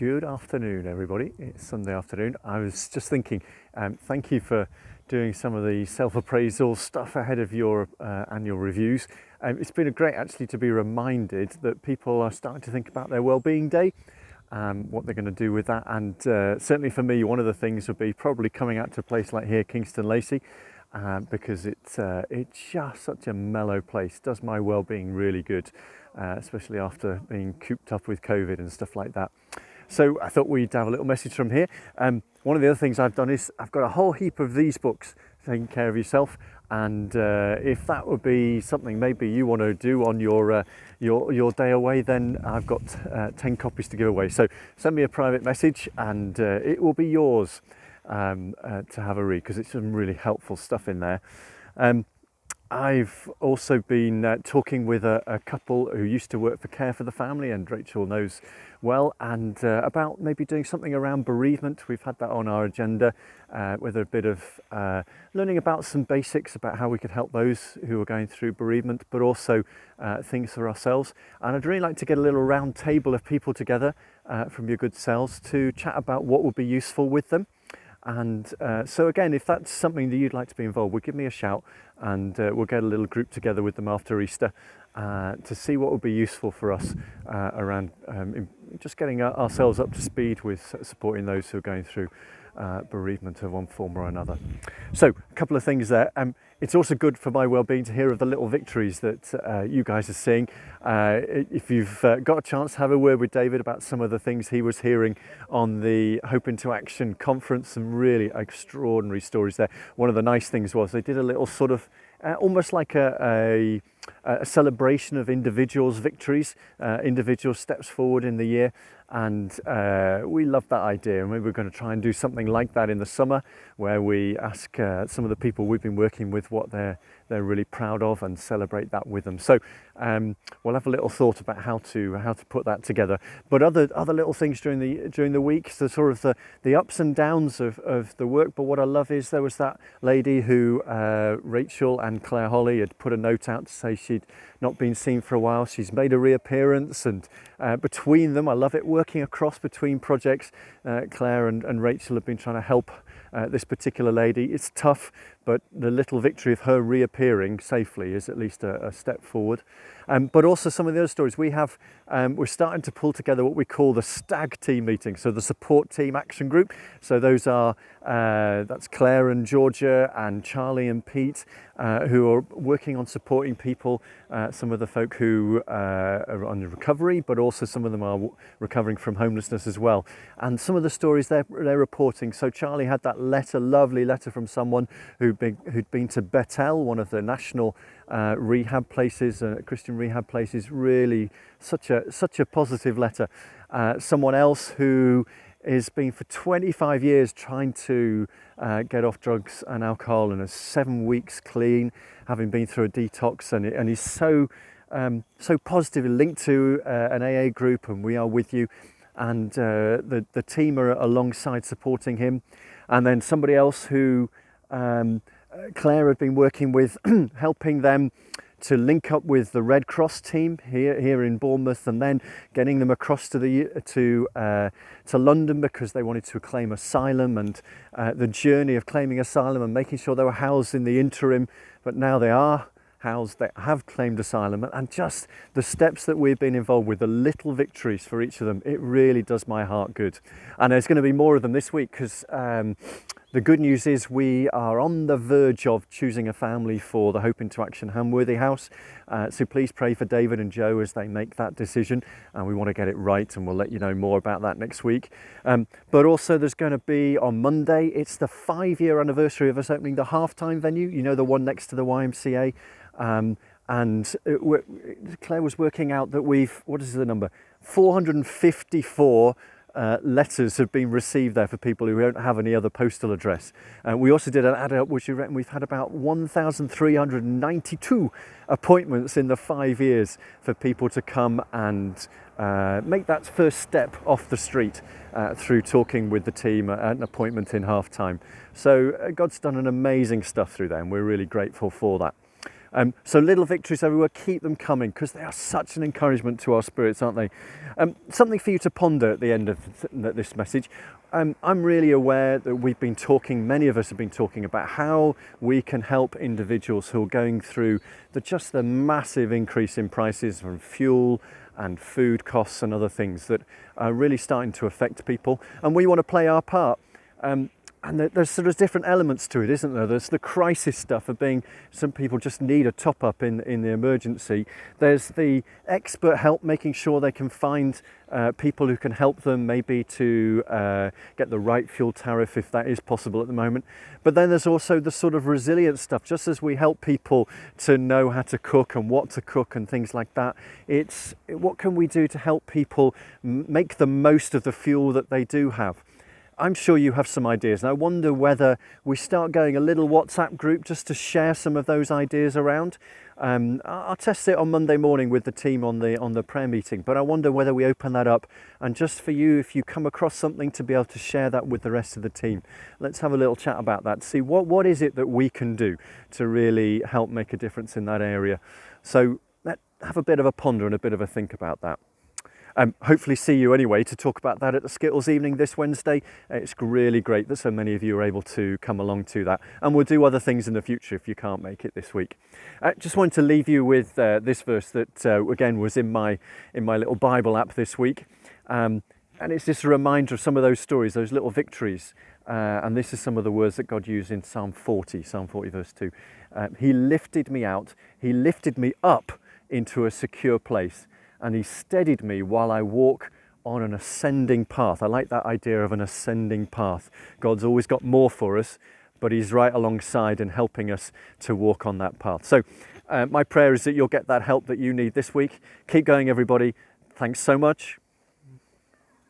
Good afternoon, everybody. It's Sunday afternoon. I was just thinking, thank you for doing some of the self-appraisal stuff ahead of your annual reviews. It's been great actually to be reminded that people are starting to think about their wellbeing day, what they're going to do with that. And certainly for me, one of the things would be probably coming out to a place like here, Kingston Lacey, because it's just such a mellow place. Does my well-being really good, especially after being cooped up with COVID and stuff like that. So I thought we'd have a little message from here. One of the other things I've done is I've got a whole heap of these books, Taking Care of Yourself, and if that would be something maybe you want to do on your day away, then I've got 10 copies to give away. So send me a private message and it will be yours to have a read, because it's some really helpful stuff in there. I've also been talking with a couple who used to work for Care for the Family, and Rachel knows well, and about maybe doing something around bereavement. We've had that on our agenda with a bit of learning about some basics about how we could help those who are going through bereavement, but also things for ourselves. And I'd really like to get a little round table of people together from your good selves to chat about what would be useful with them. And so again, if that's something that you'd like to be involved with, give me a shout, and we'll get a little group together with them after Easter to see what would be useful for us around just getting ourselves up to speed with supporting those who are going through bereavement of one form or another. So a couple of things there. It's also good for my well-being to hear of the little victories that you guys are seeing. If you've got a chance, have a word with David about some of the things he was hearing on the Hope into Action conference. Some really extraordinary stories there. One of the nice things was they did a little sort of almost like a celebration of individuals' victories, individual steps forward in the year. And we love that idea, and maybe we're going to try and do something like that in the summer, where we ask some of the people we've been working with what they're really proud of and celebrate that with them. So we'll have a little thought about how to put that together. But other little things during the week, so sort of the ups and downs of the work. But what I love is there was that lady who Rachel and Claire Holly had put a note out to say she'd not been seen for a while. She's made a reappearance, and between them, I love it, working across between projects. Claire and Rachel have been trying to help this particular lady. It's tough, but the little victory of her reappearing safely is at least a step forward. But also some of the other stories we have, we're starting to pull together what we call the STAG team meeting, so the support team action group. So those are that's Claire and Georgia and Charlie and Pete, who are working on supporting people, some of the folk who are on recovery, but also some of them are recovering from homelessness as well. And some of the stories they're reporting. So Charlie had that lovely letter from someone who'd been to Bethel, one of the national rehab places, Christian rehab places. Really such a positive letter. Someone else who has been for 25 years trying to get off drugs and alcohol, and is 7 weeks clean, having been through a detox, and he's so positively linked to an AA group, and we are with you, and the team are alongside supporting him. And then somebody else who Claire had been working with, helping them to link up with the Red Cross team here in Bournemouth, and then getting them across to London because they wanted to claim asylum, and the journey of claiming asylum and making sure they were housed in the interim, but now they are housed, they have claimed asylum, and just the steps that we've been involved with, the little victories for each of them, it really does my heart good. And there's going to be more of them this week, because the good news is we are on the verge of choosing a family for the Hope into Action Hamworthy House. So please pray for David and Joe as they make that decision. And we want to get it right, and we'll let you know more about that next week. But also there's going to be on Monday, it's the 5-year anniversary of us opening the Halftime venue, you know, the one next to the YMCA. Claire was working out that what is the number? 454 letters have been received there for people who don't have any other postal address. We also did an add up, which we reckon we've had about 1,392 appointments in the 5 years for people to come and make that first step off the street through talking with the team at an appointment in Halftime. So God's done an amazing stuff through there, and we're really grateful for that. So little victories everywhere, keep them coming, because they are such an encouragement to our spirits, aren't they? Something for you to ponder at the end of this message. I'm really aware that many of us have been talking about how we can help individuals who are going through just the massive increase in prices from fuel and food costs and other things that are really starting to affect people. And we want to play our part. And there's sort of different elements to it, isn't there? There's the crisis stuff of some people just need a top up in the emergency. There's the expert help, making sure they can find people who can help them maybe to get the right fuel tariff if that is possible at the moment. But then there's also the sort of resilience stuff, just as we help people to know how to cook and what to cook and things like that. It's what can we do to help people make the most of the fuel that they do have. I'm sure you have some ideas, and I wonder whether we start going a little WhatsApp group just to share some of those ideas around. I'll test it on Monday morning with the team on the prayer meeting, but I wonder whether we open that up, and just for you, if you come across something, to be able to share that with the rest of the team. Let's have a little chat about that, see what is it that we can do to really help make a difference in that area. So let's have a bit of a ponder and a bit of a think about that. Hopefully see you anyway to talk about that at the Skittles evening this Wednesday. It's really great that so many of you are able to come along to that, and we'll do other things in the future if you can't make it this week. Just wanted to leave you with this verse that again was in my little Bible app this week, and it's just a reminder of some of those stories, those little victories, and this is some of the words that God used in Psalm 40 verse 2. He lifted me out, he lifted me up into a secure place, and he steadied me while I walk on an ascending path. I like that idea of an ascending path. God's always got more for us, but he's right alongside and helping us to walk on that path. So my prayer is that you'll get that help that you need this week. Keep going, everybody. Thanks so much.